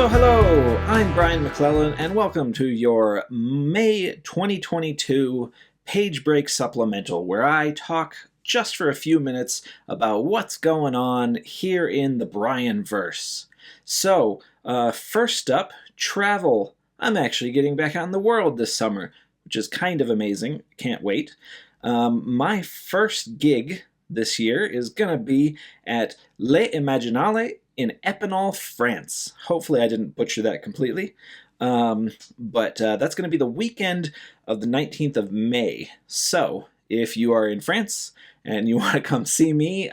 Hello! I'm Brian McClellan, and welcome to your May 2022 Page Break Supplemental, where I talk just for a few minutes about what's going on here in the Brianverse. So, first up, travel. I'm actually getting back out in the world this summer, which is kind of amazing. Can't wait. My first gig this year is going to be at L'Imaginale in Epinal, France. Hopefully I didn't butcher that completely. But that's going to be the weekend of the 19th of May. So if you are in France and you want to come see me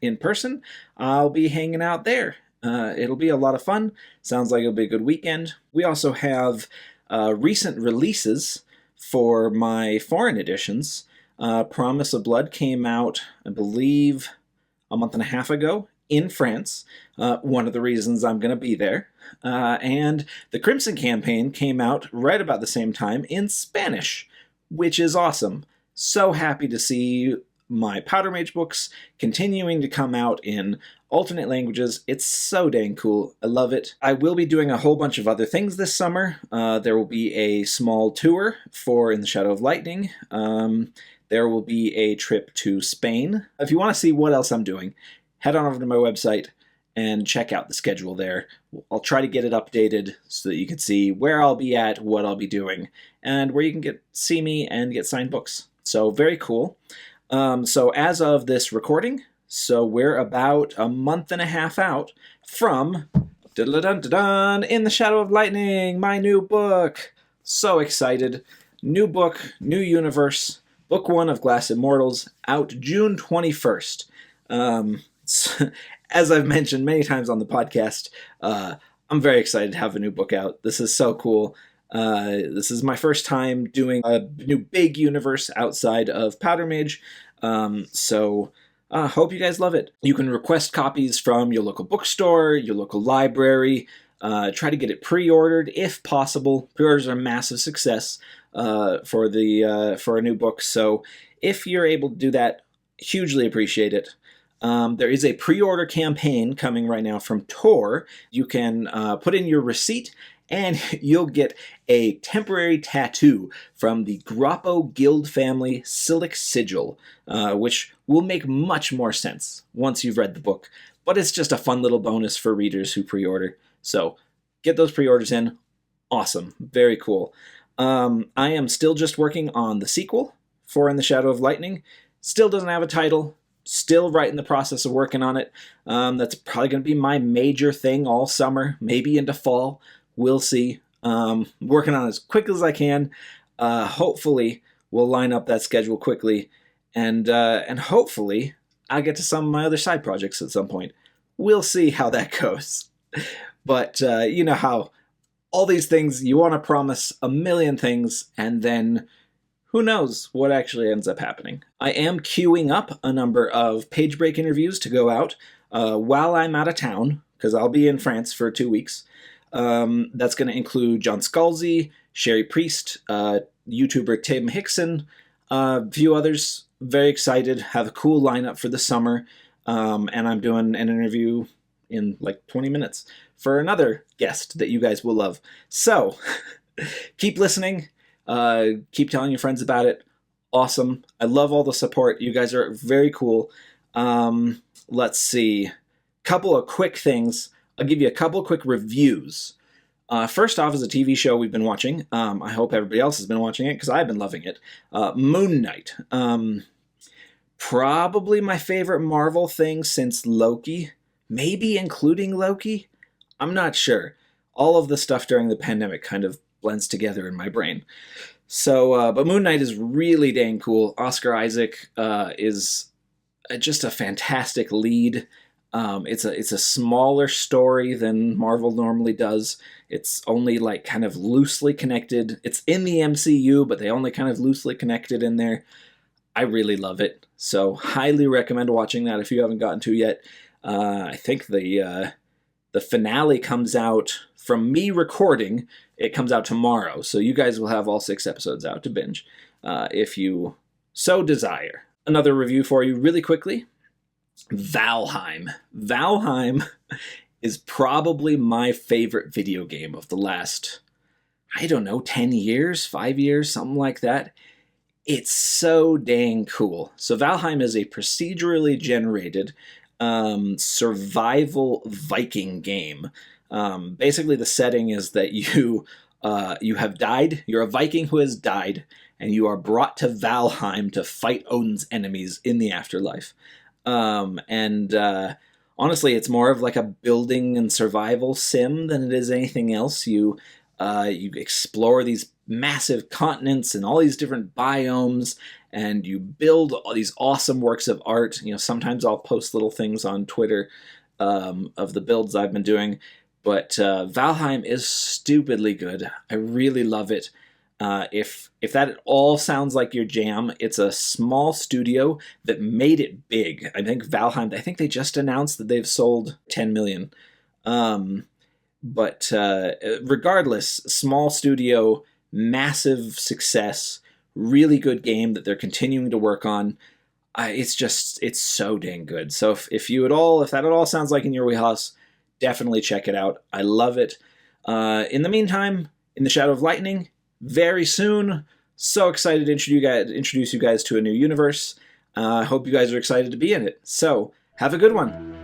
in person, I'll be hanging out there. It'll be a lot of fun. Sounds like it'll be a good weekend. We also have recent releases for my foreign editions. Promise of Blood came out, I believe, a month and a half ago in France. One of the reasons I'm going to be there. And the Crimson Campaign came out right about the same time in Spanish, which is awesome. So happy to see my Powder Mage books continuing to come out in alternate languages. It's so dang cool. I love it. I will be doing a whole bunch of other things this summer. There will be a small tour for In the Shadow of Lightning. There will be a trip to Spain. If you want to see what else I'm doing, head on over to my website and check out the schedule there. I'll try to get it updated so that you can see where I'll be at, what I'll be doing, and where you can see me and get signed books. So very cool. So as of this recording, so we're about a month and a half out from In the Shadow of Lightning, my new book. So excited. New book, new universe. Book 1 of Glass Immortals, out June 21st. As I've mentioned many times on the podcast, I'm very excited to have a new book out. This is so cool. This is my first time doing a new big universe outside of Powder Mage, so hope you guys love it. You can request copies from your local bookstore, your local library. Try to get it pre-ordered if possible. Pre-orders are a massive success for a new book, so if you're able to do that, hugely appreciate it. There is a pre-order campaign coming right now from Tor. You can put in your receipt and you'll get a temporary tattoo from the Grappo Guild family Silic Sigil, which will make much more sense once you've read the book. But it's just a fun little bonus for readers who pre-order. So get those pre-orders in. Awesome. Very cool. I am still just working on the sequel for In the Shadow of Lightning. Still doesn't have a title. Still right in the process of working on it. That's probably going to be my major thing all summer, maybe into fall. We'll see. Working on it as quick as I can. Hopefully, we'll line up that schedule quickly. And hopefully, I'll get to some of my other side projects at some point. We'll see how that goes. But you know how all these things, you want to promise a million things, and then who knows what actually ends up happening. I am queuing up a number of page break interviews to go out while I'm out of town, because I'll be in France for 2 weeks. That's going to include John Scalzi, Sherry Priest, YouTuber Tim Hickson, a few others. Very excited. Have a cool lineup for the summer. And I'm doing an interview in like 20 minutes for another guest that you guys will love. So keep listening. Keep telling your friends about it. Awesome. I love all the support. You guys are very cool. Let's see. Couple of quick things. I'll give you a couple of quick reviews. First off is a TV show we've been watching. I hope everybody else has been watching it because I've been loving it. Moon Knight. Probably my favorite Marvel thing since Loki. Maybe including Loki. I'm not sure. All of the stuff during the pandemic kind of blends together in my brain. So, but Moon Knight is really dang cool. Oscar Isaac is just a fantastic lead. It's a smaller story than Marvel normally does. It's only like kind of loosely connected. It's in the MCU, but they only kind of loosely connected in there. I really love it. So highly recommend watching that if you haven't gotten to yet. I think the finale comes out from me recording. It comes out tomorrow, so you guys will have all 6 episodes out to binge if you so desire. Another review for you really quickly. Valheim. Valheim is probably my favorite video game of the last, I don't know, 10 years, 5 years, something like that. It's so dang cool. So Valheim is a procedurally generated survival Viking game. Basically, the setting is that you have died. You're a Viking who has died, and you are brought to Valheim to fight Odin's enemies in the afterlife. And honestly, it's more of like a building and survival sim than it is anything else. You explore these massive continents and all these different biomes, and you build all these awesome works of art. You know, sometimes I'll post little things on Twitter of the builds I've been doing. But Valheim is stupidly good. I really love it. If that all sounds like your jam, it's a small studio that made it big. I think Valheim, I think they just announced that they've sold 10 million. But regardless, small studio, massive success, really good game that they're continuing to work on. It's so dang good. So if that at all sounds like in your wheelhouse, definitely check it out. I love it. In the meantime, in the Shadow of Lightning, very soon. So excited to introduce you guys to a new universe. I hope you guys are excited to be in it. So have a good one.